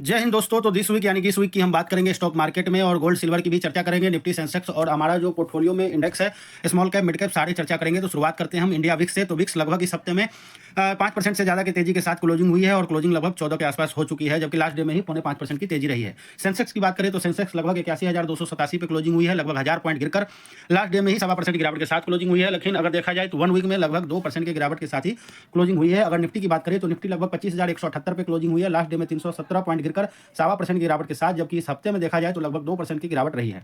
जय हिंद दोस्तों। तो दिस वीक यानी कि इस वीक की हम बात करेंगे स्टॉक मार्केट में और गोल्ड सिल्वर की भी चर्चा करेंगे, निफ्टी सेंसेक्स और हमारा जो पोर्टफोलियो में इंडेक्स है स्मॉल कैप मिड कैप सारी चर्चा करेंगे। तो शुरुआत करते हैं हम इंडिया विक्स से। तो विक्स लगभग इस हफ्ते में 5% से ज़्यादा की तेजी के साथ क्लोजिंग हुई है और क्लोजिंग लगभग 14 के आसपास हो चुकी है, जबकि लास्ट डे में ही 0.5% की तेजी रही है। सेंसेक्स की बात करें तो सेंसेक्स लगभग 81,287 पे क्लोजिंग हुई है, लगभग 1000 पॉइंट गिरकर लास्ट डे में ही 1.25% की गिरावट के साथ क्लोजिंग हुई है। लेकिन अगर देखा जाए तो 1 वीक में लगभग 2% की गिरावट के साथ ही क्लोजिंग हुई है। अगर निफ्टी की बात करें तो निफ्टी लगभग 25,178 पे क्लोजिंग हुई है, लास्ट डे में 317 पॉइंट गिरकर 1.25% की गिरावट के साथ, जबकि इस हफ्ते में देखा जाए तो लगभग 2% की गिरावट रही है।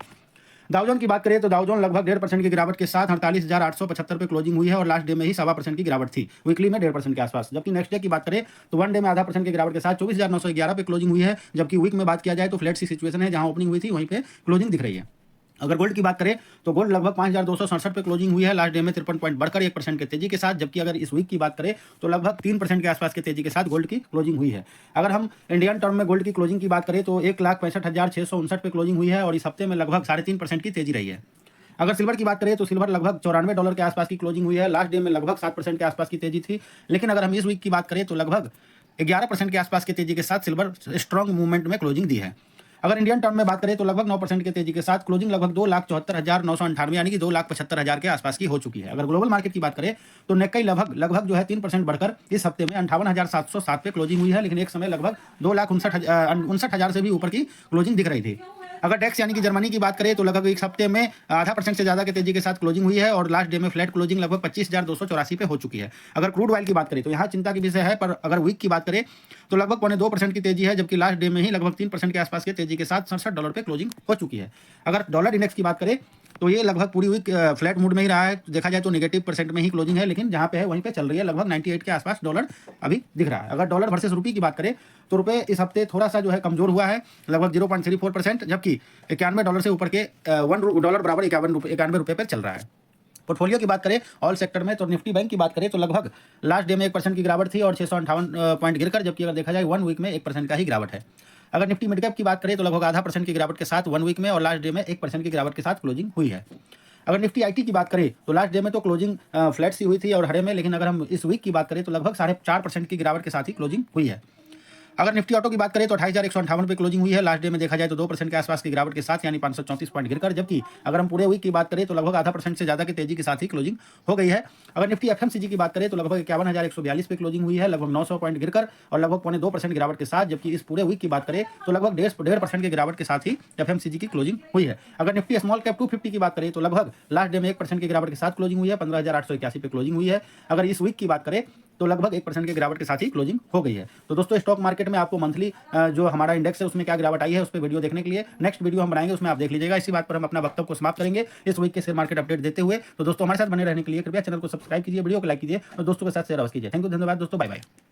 डाउजोन की बात करें तो डाउजोन लगभग 1.5% की गिरावट के साथ 48,875 पे क्लोजिंग हुई है और लास्ट डे में ही 1.25% की गिरावट थी, वीकली में 1.5% के आसपास। जबकि नेक्स्ट डे की बात करें तो 1 डे में 0.5% की गिरावट के साथ 24,911 पे क्लोजिंग हुई है, जबकि वीक में बात किया जाए तो फ्लैट सी सिचुएशन है, जहां ओपनिंग हुई थी वहीं पे क्लोजिंग दिख रही है। अगर गोल्ड की बात करें तो गोल्ड लगभग 5,267 पे क्लोजिंग हुई है, लास्ट डे में 53 पॉइंट बढ़कर 1% की तेजी के साथ, जबकि अगर इस वीक की बात करें तो लगभग 3% के आसपास की तेजी के साथ गोल्ड की क्लोजिंग हुई है। अगर हम इंडियन टर्म में गोल्ड की क्लोजिंग की बात करें तो 1,65,659 पे क्लोजिंग हुई है और इस हफ्ते में लगभग 3.5% की तेजी रही है। अगर सिल्वर की बात करें तो सिल्वर लगभग $94 के आसपास की क्लोजिंग हुई है, लास्ट डे में लगभग 7% के आसपास की तेजी थी। लेकिन अगर हम इस वीक की बात करें तो लगभग 11% के आसपास की तेजी के साथ सिल्वर स्ट्रॉन्ग मूवमेंट में क्लोजिंग दी है। अगर इंडियन टर्म में बात करें तो लगभग 9% की तेजी के साथ क्लोजिंग लगभग 2,74,998 यानी कि 2,75,000 के आसपास की हो चुकी है। अगर ग्लोबल मार्केट की बात करें तो निक्केई लगभग जो है 3% बढ़कर इस हफ्ते में 58,707 पे क्लोजिंग हुई है, लेकिन एक समय लगभग 2,59,000 से भी ऊपर की क्लोजिंग दिख रही थी। अगर डेक्स यानी कि जर्मनी की बात करें तो लगभग एक हफ्ते में 0.5% से ज़्यादा की तेजी के साथ क्लोजिंग हुई है और लास्ट डे में फ्लैट क्लोजिंग लगभग 25,284 पे हो चुकी है। अगर क्रूड ऑयल की बात करें तो यहाँ चिंता की विषय है, पर अगर वीक की बात करें तो लगभग 0.2% की तेजी है, जबकि लास्ट डे में ही लगभग 3% के आसपास की तेजी के साथ $67 पे क्लोजिंग हो चुकी है। अगर डॉलर इंडेक्स की बात करें तो ये लगभग पूरी वीक फ्लैट मूड में ही रहा है, देखा जाए तो नेगेटिव परसेंट में ही क्लोजिंग है, लेकिन जहाँ पे है वहीं पे चल रही है, लगभग 98 के आसपास डॉलर अभी दिख रहा है। अगर डॉलर वर्सेस रुपये की बात करें तो रुपये इस हफ्ते थोड़ा सा जो है कमजोर हुआ है, लगभग 0.34%, जबकि $91 से ऊपर के $1 बराबर 91 रुपये पर चल रहा है। पोर्टफोलियो की बात करें ऑल सेक्टर में तो निफ्टी बैंक की बात करें तो लगभग लास्ट डे में 1% की गिरावट थी और 658 पॉइंट गिरकर, जबकि अगर देखा जाए 1 वीक में 1% का ही गिरावट है। अगर निफ्टी मिड कैप की बात करें तो लगभग 0.5% की गिरावट के साथ 1 वीक में और लास्ट डे में 1% की गिरावट के साथ क्लोजिंग हुई है। अगर निफ्टी आईटी की बात करें तो लास्ट डे में तो क्लोजिंग फ्लैट सी हुई थी और हरे में, लेकिन अगर हम इस वीक की बात करें तो लगभग 4.5% की गिरावट के साथ ही क्लोजिंग हुई है। अगर निफ्टी ऑटो की बात करें तो 28,158 पे क्लोजिंग हुई है, लास्ट डे में देखा जाए तो 2% के आसपास की गिरावट के साथ यानी 534 पॉइंट गिरकर, जबकि अगर हम पूरे वीक की बात करें तो लगभग 0.5% से ज़्यादा की तेजी के साथ ही क्लोजिंग हो गई है। अगर निफ्टी एफएमसीजी की बात करें तो लगभग 51,142 पे क्लोजिंग हुई है, लगभग 900 पॉइंट गिरकर और लगभग 0.2% गिरावट के साथ, जबकि इस पूरे वीक की बात करें तो लगभग 1.5% की गिरावट के साथ ही एफएमसीजी की क्लोजिंग हुई है। अगर निफ्टी स्मॉल कैप 250 की बात करें तो लगभग लास्ट डे में 1% की गिरावट के साथ क्लोजिंग हुई है, 15,881 पे क्लोजिंग हुई है। अगर इस वीक की बात करें तो लगभग 1% की गिरावट के साथ ही क्लोजिंग हो गई है। तो दोस्तों स्टॉक मार्केट में आपको मंथली जो हमारा इंडेक्स है उसमें क्या गिरावट आई है उस पर वीडियो देखने के लिए नेक्स्ट वीडियो हम बनाएंगे, उसमें आप देख लीजिएगा। इसी बात पर हम अपना वक्तव्य को समाप्त करेंगे इस वीक के शेयर मार्केट अपडेट देते हुए। तो दोस्तों हमारे साथ बने रहने के लिए कृपया चैनल को सब्सक्राइब कीजिए, वीडियो को लाइक कीजिए और दोस्तों के साथ शेयर अवश्य कीजिए। थैंक यू, धन्यवाद दोस्तों, बाय बाय।